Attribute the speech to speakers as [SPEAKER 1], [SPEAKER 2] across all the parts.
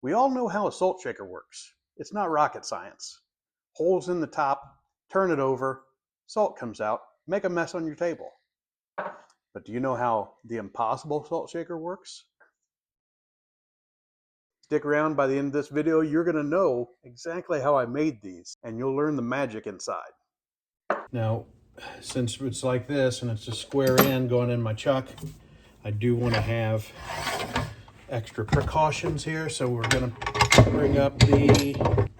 [SPEAKER 1] We all know how a salt shaker works. It's not rocket science. Holes in the top, turn it over, salt comes out, make a mess on your table. But do you know how the impossible salt shaker works? Stick around. By the end of this video, you're going to know exactly how I made these, and you'll learn the magic inside. Now, since it's like this and it's a square end going in my chuck, I do want to have extra precautions here. So we're going to bring up the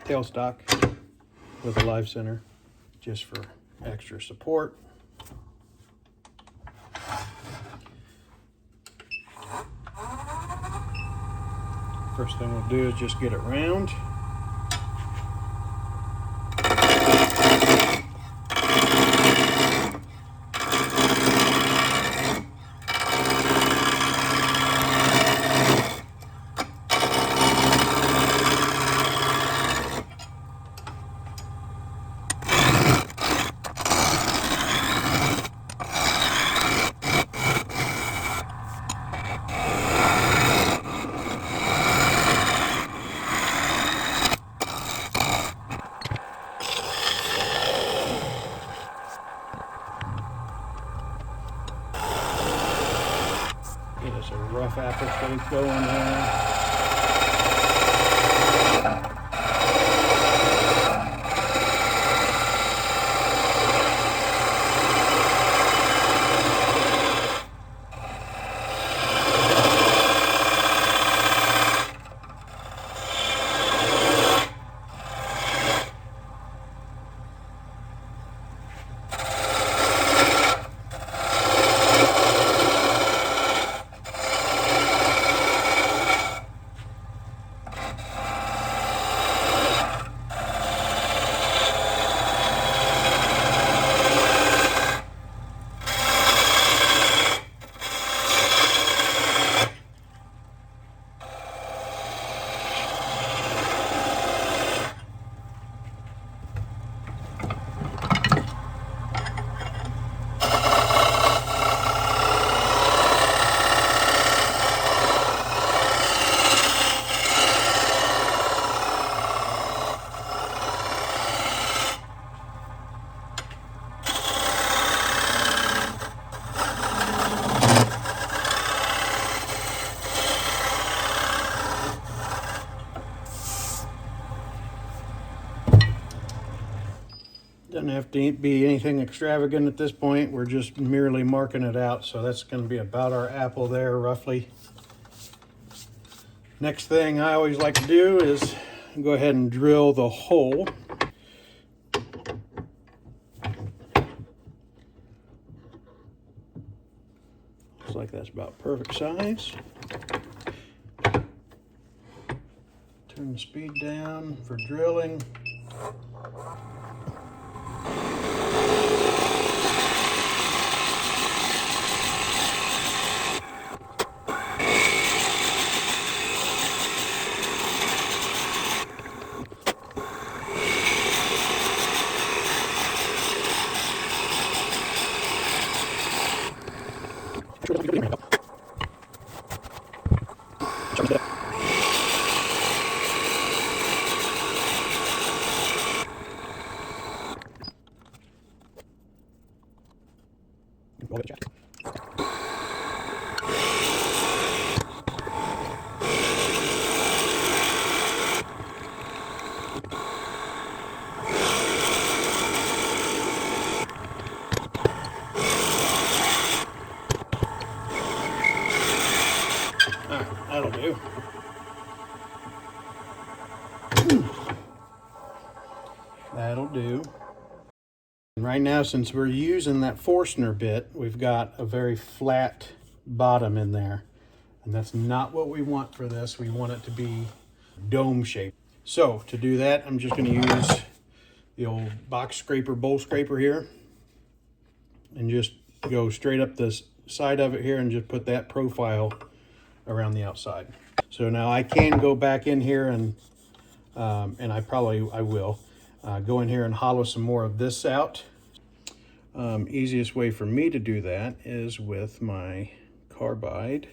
[SPEAKER 1] tailstock with a live center just for extra support. First thing we'll do is just get it round. Get us a rough apple shape going here. Doesn't have to be anything extravagant at this point. We're just merely marking it out. So that's going to be about our apple there, roughly. Next thing I always like to do is go ahead and drill the hole. Looks like that's about perfect size. Turn the speed down for drilling. That'll do. That'll do. And right now, since we're using that Forstner bit, we've got a very flat bottom in there. And that's not what we want for this. We want it to be dome shaped. So to do that, I'm just going to use the old box scraper, bowl scraper here. And just go straight up this side of it here and just put that profile around the outside. So now I can go back in here and I will go in here and hollow some more of this out. Easiest way for me to do that is with my carbide.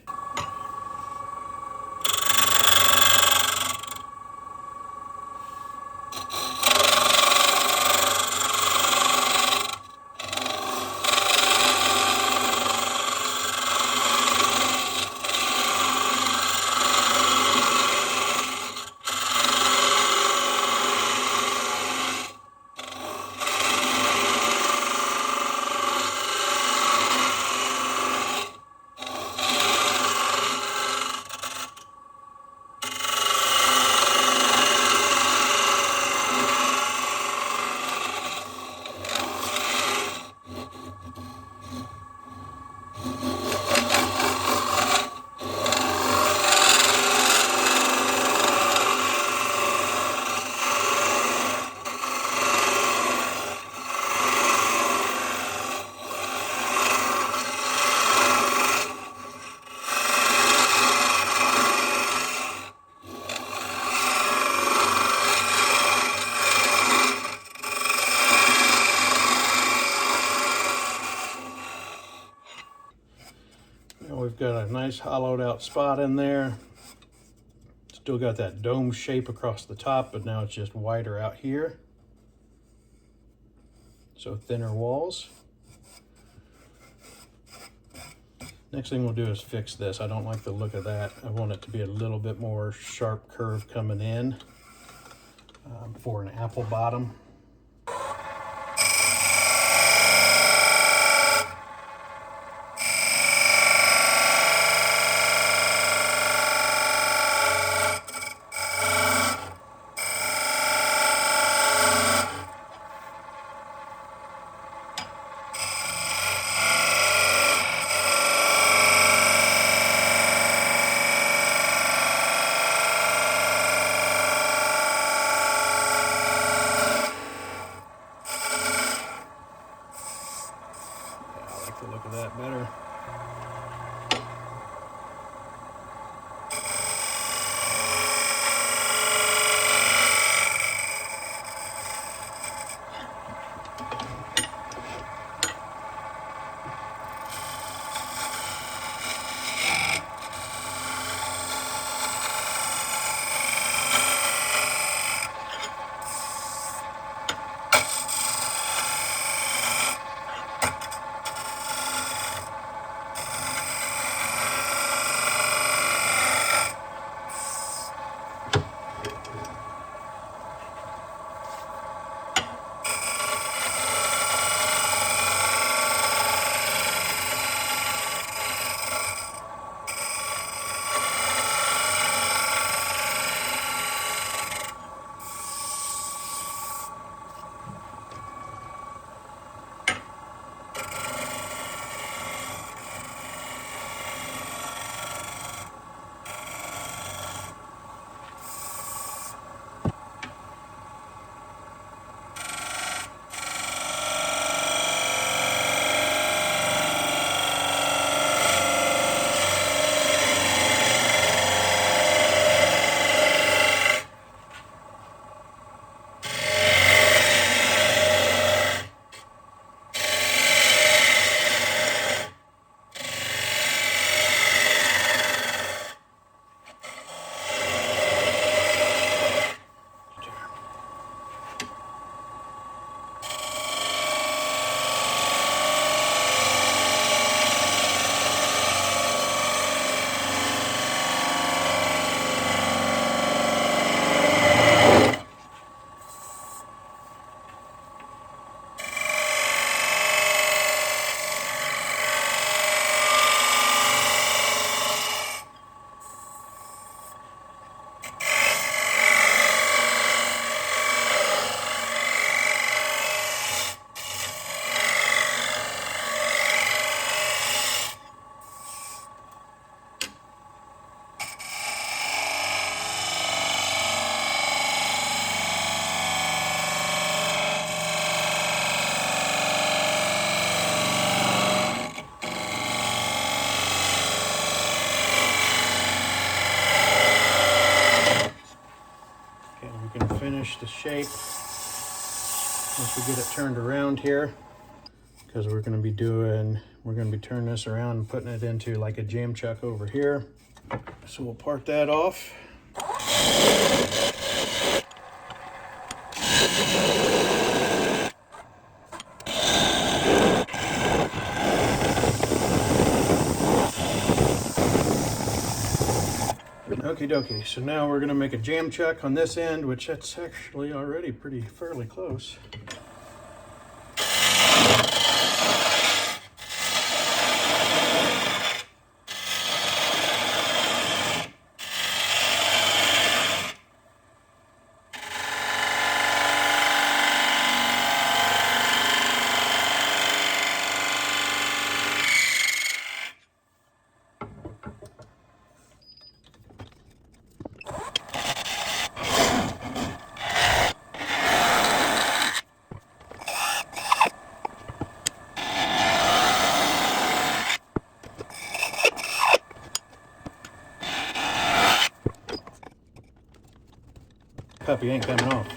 [SPEAKER 1] a nice hollowed out spot in there. Still got that dome shape across the top, but now it's just wider out here. So thinner walls. Next thing we'll do is fix this. I don't like the look of that. I want it to be a little bit more sharp curve coming in for an apple bottom. Look at that better. Finish the shape once we get it turned around here, because we're going to be turning this around and putting it into like a jam chuck over here. So we'll part that off. Okie dokie, so now we're going to make a jam chuck on this end, which that's actually already fairly close. Puppy ain't coming off.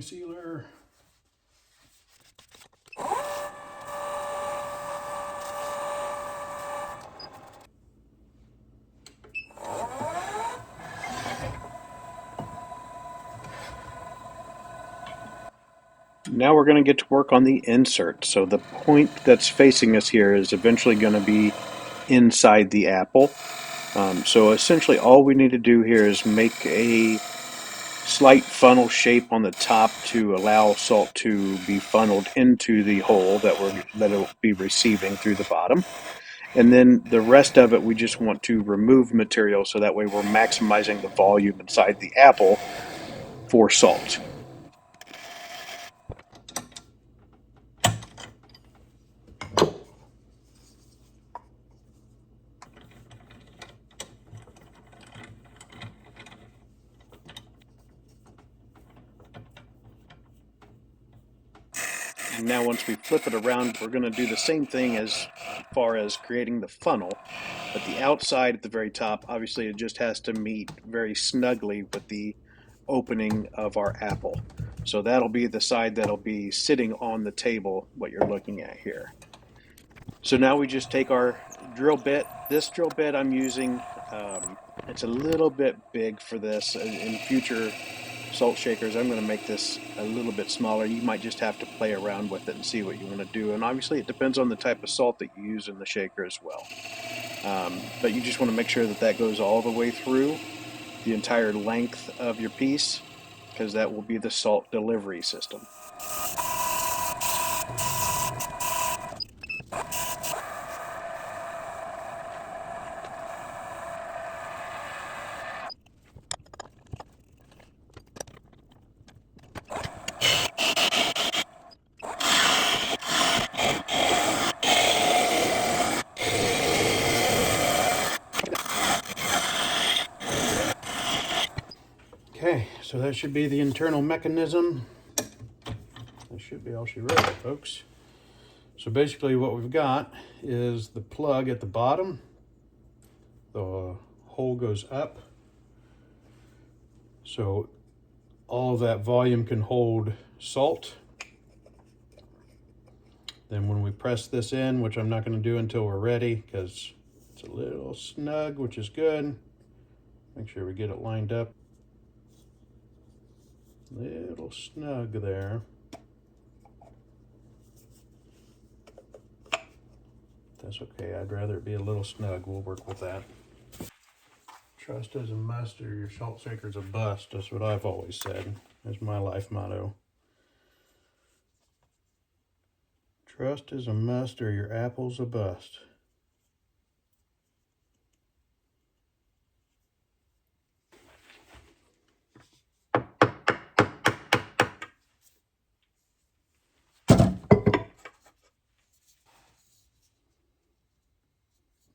[SPEAKER 1] Opening sealer.
[SPEAKER 2] Now we're going to get to work on the insert. So the point that's facing us here is eventually going to be inside the apple. So essentially all we need to do here is make a slight funnel shape on the top to allow salt to be funneled into the hole that it'll be receiving through the bottom. And then the rest of it we just want to remove material so that way we're maximizing the volume inside the apple for salt. And now once we flip it around, we're going to do the same thing as far as creating the funnel. But the outside at the very top, obviously it just has to meet very snugly with the opening of our apple. So that'll be the side that'll be sitting on the table, what you're looking at here. So now we just take our drill bit. This drill bit I'm using, it's a little bit big for this. In future salt shakers, I'm going to make this a little bit smaller. You might just have to play around with it and see what you want to do. And obviously it depends on the type of salt that you use in the shaker as well. But you just want to make sure that that goes all the way through the entire length of your piece, because that will be the salt delivery system.
[SPEAKER 1] Okay, so that should be the internal mechanism. That should be all she wrote, folks. So basically what we've got is the plug at the bottom. The hole goes up. So all of that volume can hold salt. Then when we press this in, which I'm not going to do until we're ready because it's a little snug, which is good. Make sure we get it lined up. Little snug there. That's okay. I'd rather it be a little snug. We'll work with that. Trust is a must or your salt shaker's a bust. That's what I've always said. That's my life motto. Trust is a must or your apple's a bust.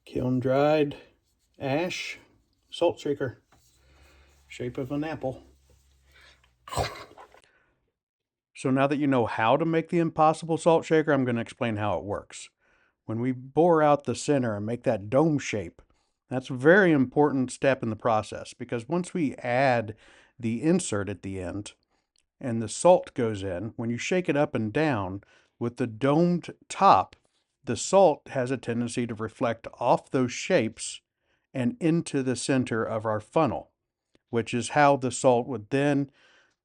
[SPEAKER 1] Kiln dried ash salt shaker. Shape of an apple. So now that you know how to make the impossible salt shaker, I'm going to explain how it works. When we bore out the center and make that dome shape, that's a very important step in the process because once we add the insert at the end and the salt goes in, when you shake it up and down with the domed top, the salt has a tendency to reflect off those shapes and into the center of our funnel, which is how the salt would then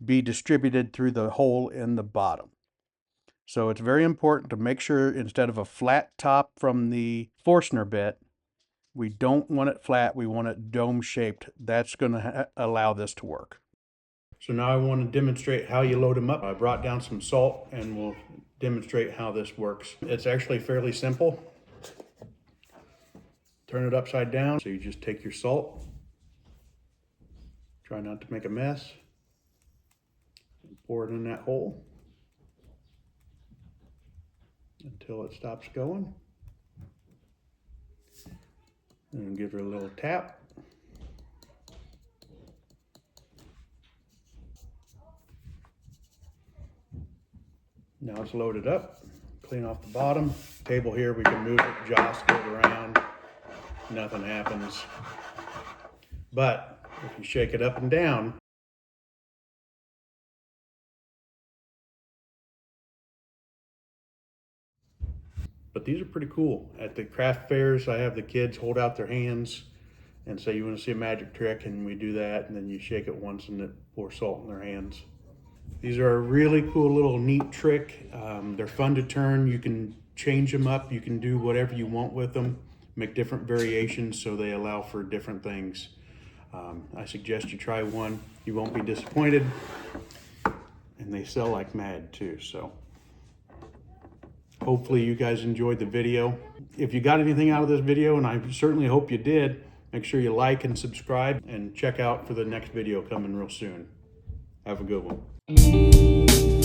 [SPEAKER 1] be distributed through the hole in the bottom. So it's very important to make sure instead of a flat top from the Forstner bit, we don't want it flat, we want it dome shaped. That's going to allow this to work. So now I want to demonstrate how you load them up. I brought down some salt and we'll demonstrate how this works. It's actually fairly simple. Turn it upside down. So you just take your salt, try not to make a mess, and pour it in that hole until it stops going. And give her a little tap. Now it's loaded up. Clean off the bottom. Table here, we can move it, jostle it around. Nothing happens. But if you shake it up and down, But these are pretty cool. At the craft fairs, I have the kids hold out their hands and say, you want to see a magic trick? And we do that. And then you shake it once and it pours salt in their hands. These are a really cool little neat trick. They're fun to turn. You can change them up. You can do whatever you want with them. Make different variations so they allow for different things. I suggest you try one. You won't be disappointed. And they sell like mad too. So hopefully you guys enjoyed the video. If you got anything out of this video, and I certainly hope you did, make sure you like and subscribe and check out for the next video coming real soon. Have a good one.